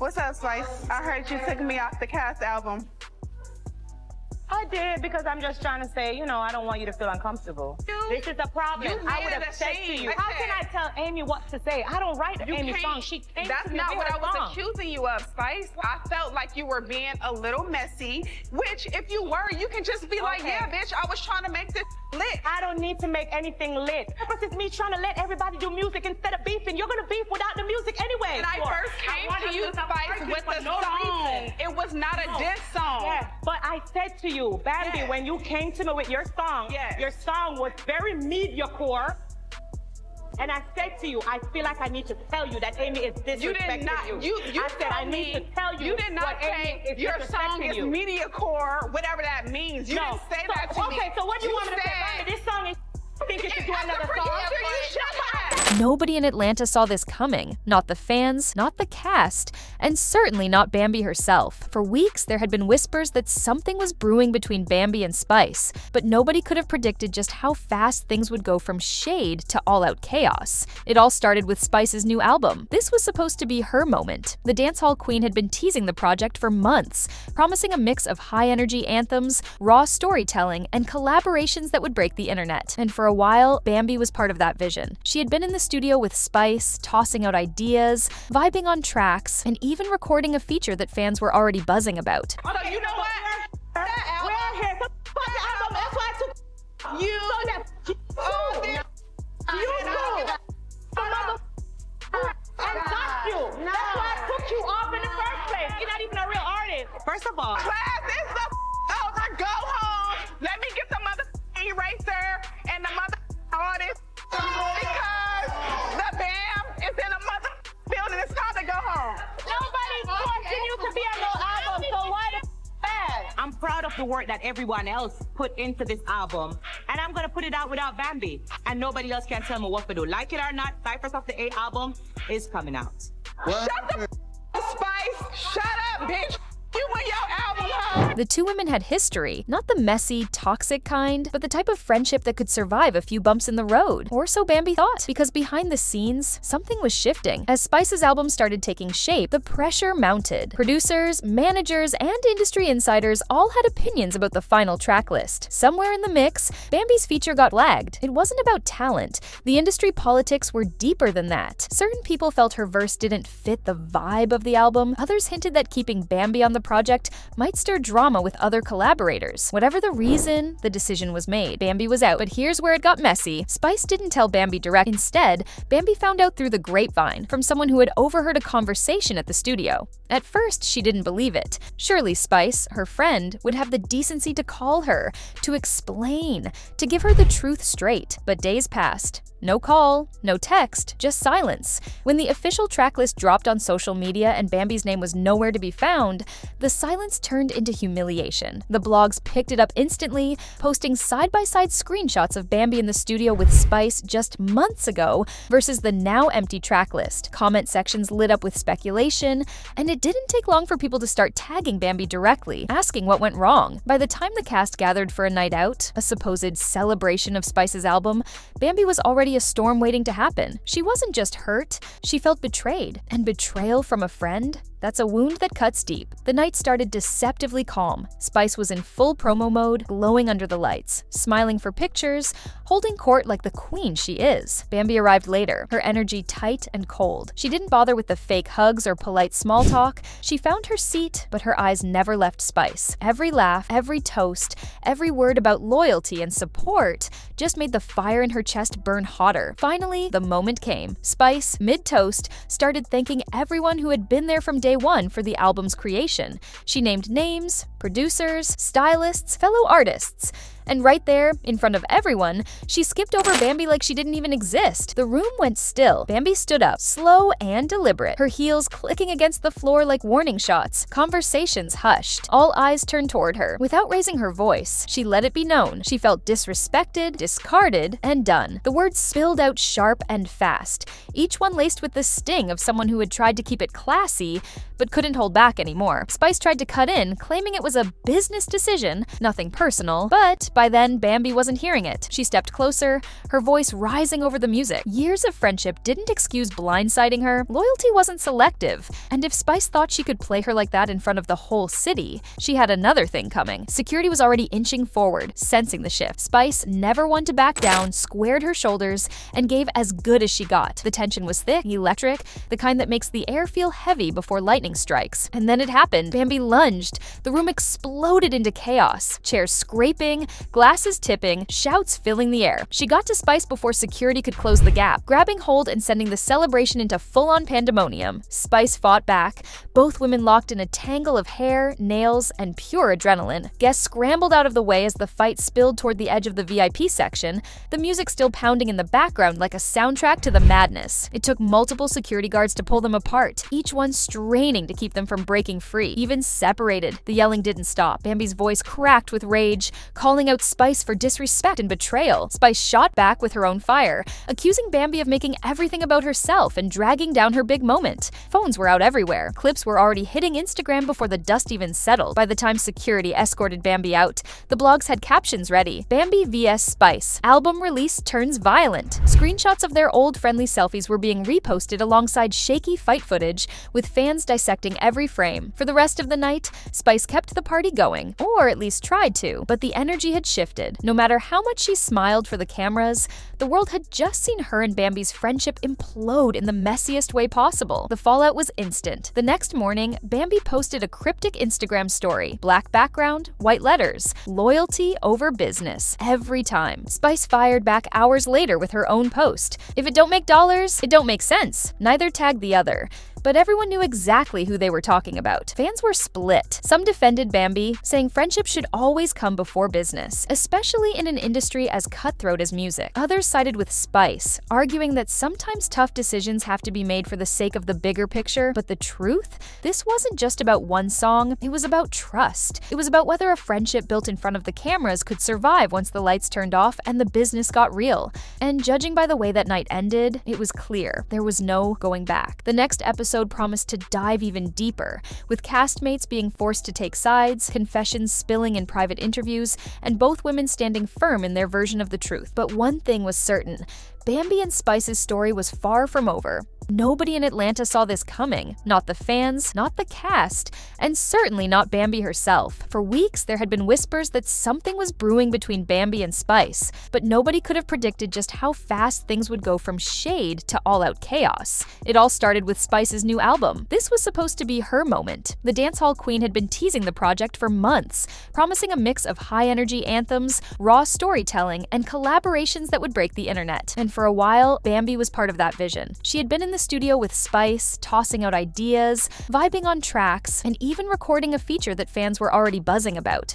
What's up, Spice? I heard you took me off the Cast album. I did because I'm just trying to say, you know, I don't want you to feel uncomfortable. This is a problem. I would have said to you, how can I tell Amy what to say? I don't write Amy's songs. That's not what I was accusing you of, Spice. I felt like you were being a little messy, which if you were, you can just be like, yeah, bitch, I was trying to make this lit. I don't need to make anything lit. The purpose is me trying to let everybody do music instead of beefing. You're gonna beef without the music anyway. And I first came to you, Spice, with a song. It was not a diss song. Yeah, but I said to you, Bambi, when you came to me with your song was very mediocre. And I said to you, I feel like I need to tell you that Amy is disrespecting you. You did not. You I said I need to tell you. You did not say your song is mediocre, whatever that means. You didn't say that to me. Okay, so what do you want me to say? Bambi, this song is. I think you should do another song. Nobody in Atlanta saw this coming. Not the fans, not the cast, and certainly not Bambi herself. For weeks, there had been whispers that something was brewing between Bambi and Spice, but nobody could have predicted just how fast things would go from shade to all-out chaos. It all started with Spice's new album. This was supposed to be her moment. The dancehall queen had been teasing the project for months, promising a mix of high-energy anthems, raw storytelling, and collaborations that would break the internet. And for a while, Bambi was part of that vision. She had been in the studio with Spice, tossing out ideas, vibing on tracks, and even recording a feature that fans were already buzzing about. So you know what? We're here. That's why I took you. And got you. That's why I took you off in the first place. You're not even a real artist. First of all, class is over. Go home. Let me get the mother eraser and the mother artist because the BAM is in a mother building. It's time to go home. Nobody's forcing you to be on no album, so why the bad? I'm proud of the work that everyone else put into this album, and I'm gonna put it out without Bambi, and nobody else can tell me what to do. Like it or not, Cyphers of the A album is coming out. What? Shut the Spice. Shut up, bitch. You and your album, huh? The two women had history, not the messy, toxic kind, but the type of friendship that could survive a few bumps in the road. Or so Bambi thought, because behind the scenes, something was shifting. As Spice's album started taking shape, the pressure mounted. Producers, managers, and industry insiders all had opinions about the final track list. Somewhere in the mix, Bambi's feature got lagged. It wasn't about talent. The industry politics were deeper than that. Certain people felt her verse didn't fit the vibe of the album. Others hinted that keeping Bambi on the project might stir drama with other collaborators. Whatever the reason, the decision was made. Bambi was out, but here's where it got messy. Spice didn't tell Bambi direct. Instead, Bambi found out through the grapevine from someone who had overheard a conversation at the studio. At first, she didn't believe it. Surely Spice, her friend, would have the decency to call her, to explain, to give her the truth straight. But days passed. No call, no text, just silence. When the official tracklist dropped on social media and Bambi's name was nowhere to be found, the silence turned into humiliation. The blogs picked it up instantly, posting side-by-side screenshots of Bambi in the studio with Spice just months ago versus the now empty tracklist. Comment sections lit up with speculation, and it didn't take long for people to start tagging Bambi directly, asking what went wrong. By the time the cast gathered for a night out, a supposed celebration of Spice's album, Bambi was already a storm waiting to happen. She wasn't just hurt, she felt betrayed. And betrayal from a friend? That's a wound that cuts deep. The night started deceptively calm. Spice was in full promo mode, glowing under the lights, smiling for pictures, holding court like the queen she is. Bambi arrived later, her energy tight and cold. She didn't bother with the fake hugs or polite small talk. She found her seat, but her eyes never left Spice. Every laugh, every toast, every word about loyalty and support just made the fire in her chest burn hotter. Finally, the moment came. Spice, mid-toast, started thanking everyone who had been there from day one for the album's creation. She named names, producers, stylists, fellow artists. And right there, in front of everyone, she skipped over Bambi like she didn't even exist. The room went still. Bambi stood up, slow and deliberate, her heels clicking against the floor like warning shots. Conversations hushed. All eyes turned toward her. Without raising her voice, she let it be known. She felt disrespected, discarded, and done. The words spilled out sharp and fast, each one laced with the sting of someone who had tried to keep it classy, but couldn't hold back anymore. Spice tried to cut in, claiming it was a business decision, nothing personal, but by by then, Bambi wasn't hearing it. She stepped closer, her voice rising over the music. Years of friendship didn't excuse blindsiding her. Loyalty wasn't selective. And if Spice thought she could play her like that in front of the whole city, she had another thing coming. Security was already inching forward, sensing the shift. Spice, never one to back down, squared her shoulders and gave as good as she got. The tension was thick, electric, the kind that makes the air feel heavy before lightning strikes. And then it happened. Bambi lunged. The room exploded into chaos. Chairs scraping, glasses tipping, shouts filling the air. She got to Spice before security could close the gap, grabbing hold and sending the celebration into full-on pandemonium. Spice fought back, both women locked in a tangle of hair, nails, and pure adrenaline. Guests scrambled out of the way as the fight spilled toward the edge of the VIP section, the music still pounding in the background like a soundtrack to the madness. It took multiple security guards to pull them apart, each one straining to keep them from breaking free. Even separated, the yelling didn't stop. Bambi's voice cracked with rage, calling out Spice for disrespect and betrayal. Spice shot back with her own fire, accusing Bambi of making everything about herself and dragging down her big moment. Phones were out everywhere. Clips were already hitting Instagram before the dust even settled. By the time security escorted Bambi out, the blogs had captions ready. Bambi vs Spice. Album release turns violent. Screenshots of their old friendly selfies were being reposted alongside shaky fight footage, with fans dissecting every frame. For the rest of the night, Spice kept the party going, or at least tried to, but the energy had shifted. No matter how much she smiled for the cameras, the world had just seen her and Bambi's friendship implode in the messiest way possible. The fallout was instant. The next morning, Bambi posted a cryptic Instagram story. Black background, white letters. Loyalty over business. Every time. Spice fired back hours later with her own post. If it don't make dollars, it don't make sense. Neither tagged the other. But everyone knew exactly who they were talking about. Fans were split. Some defended Bambi, saying friendship should always come before business, especially in an industry as cutthroat as music. Others sided with Spice, arguing that sometimes tough decisions have to be made for the sake of the bigger picture. But the truth? This wasn't just about one song, it was about trust. It was about whether a friendship built in front of the cameras could survive once the lights turned off and the business got real. And judging by the way that night ended, it was clear there was no going back. The next episode promised to dive even deeper, with castmates being forced to take sides, confessions spilling in private interviews, and both women standing firm in their version of the truth. But one thing was certain: Bambi and Spice's story was far from over. Nobody in Atlanta saw this coming. Not the fans, not the cast, and certainly not Bambi herself. For weeks, there had been whispers that something was brewing between Bambi and Spice, but nobody could have predicted just how fast things would go from shade to all-out chaos. It all started with Spice's new album. This was supposed to be her moment. The dancehall queen had been teasing the project for months, promising a mix of high-energy anthems, raw storytelling, and collaborations that would break the internet. And for a while, Bambi was part of that vision. She had been in the studio with Spice, tossing out ideas, vibing on tracks, and even recording a feature that fans were already buzzing about.